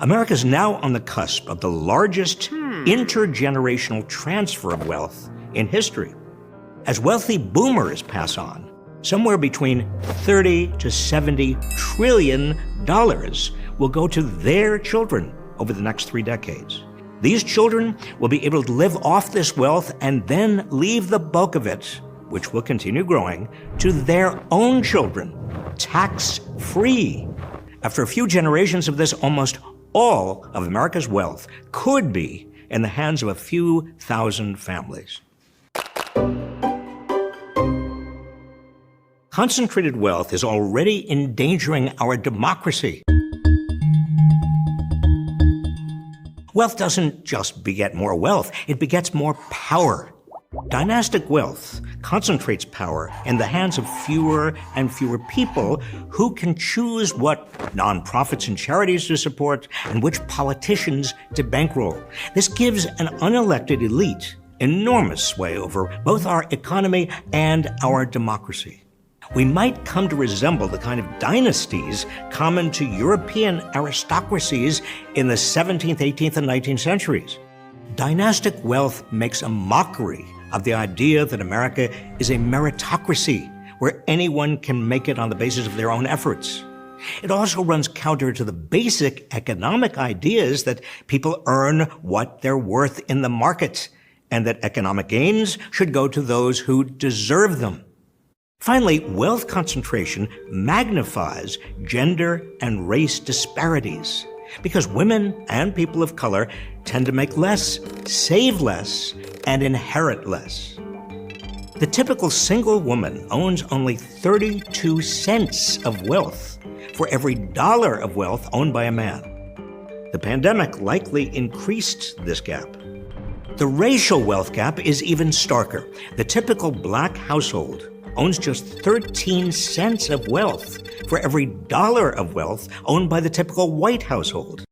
America is now on the cusp of the largest intergenerational transfer of wealth in history. As wealthy boomers pass on, somewhere between $30 to $70 trillion will go to their children over the next 3 decades. These children will be able to live off this wealth and then leave the bulk of it, which will continue growing, to their own children, tax-free. After a few generations of this, almost all of America's wealth could be in the hands of a few thousand families. Concentrated wealth is already endangering our democracy. Wealth doesn't just beget more wealth, it begets more power. Dynastic wealth concentrates power in the hands of fewer and fewer people who can choose what nonprofits and charities to support and which politicians to bankroll. This gives an unelected elite enormous sway over both our economy and our democracy. We might come to resemble the kind of dynasties common to European aristocracies in the 17th, 18th, and 19th centuries. Dynastic wealth makes a mockery of the idea that America is a meritocracy where anyone can make it on the basis of their own efforts. It also runs counter to the basic economic ideas that people earn what they're worth in the market and that economic gains should go to those who deserve them. Finally, wealth concentration magnifies gender and race disparities because women and people of color tend to make less, save less, and inherit less. The typical single woman owns only 32 cents of wealth for every dollar of wealth owned by a man. The pandemic likely increased this gap. The racial wealth gap is even starker. The typical black household owns just 13 cents of wealth for every dollar of wealth owned by the typical white household.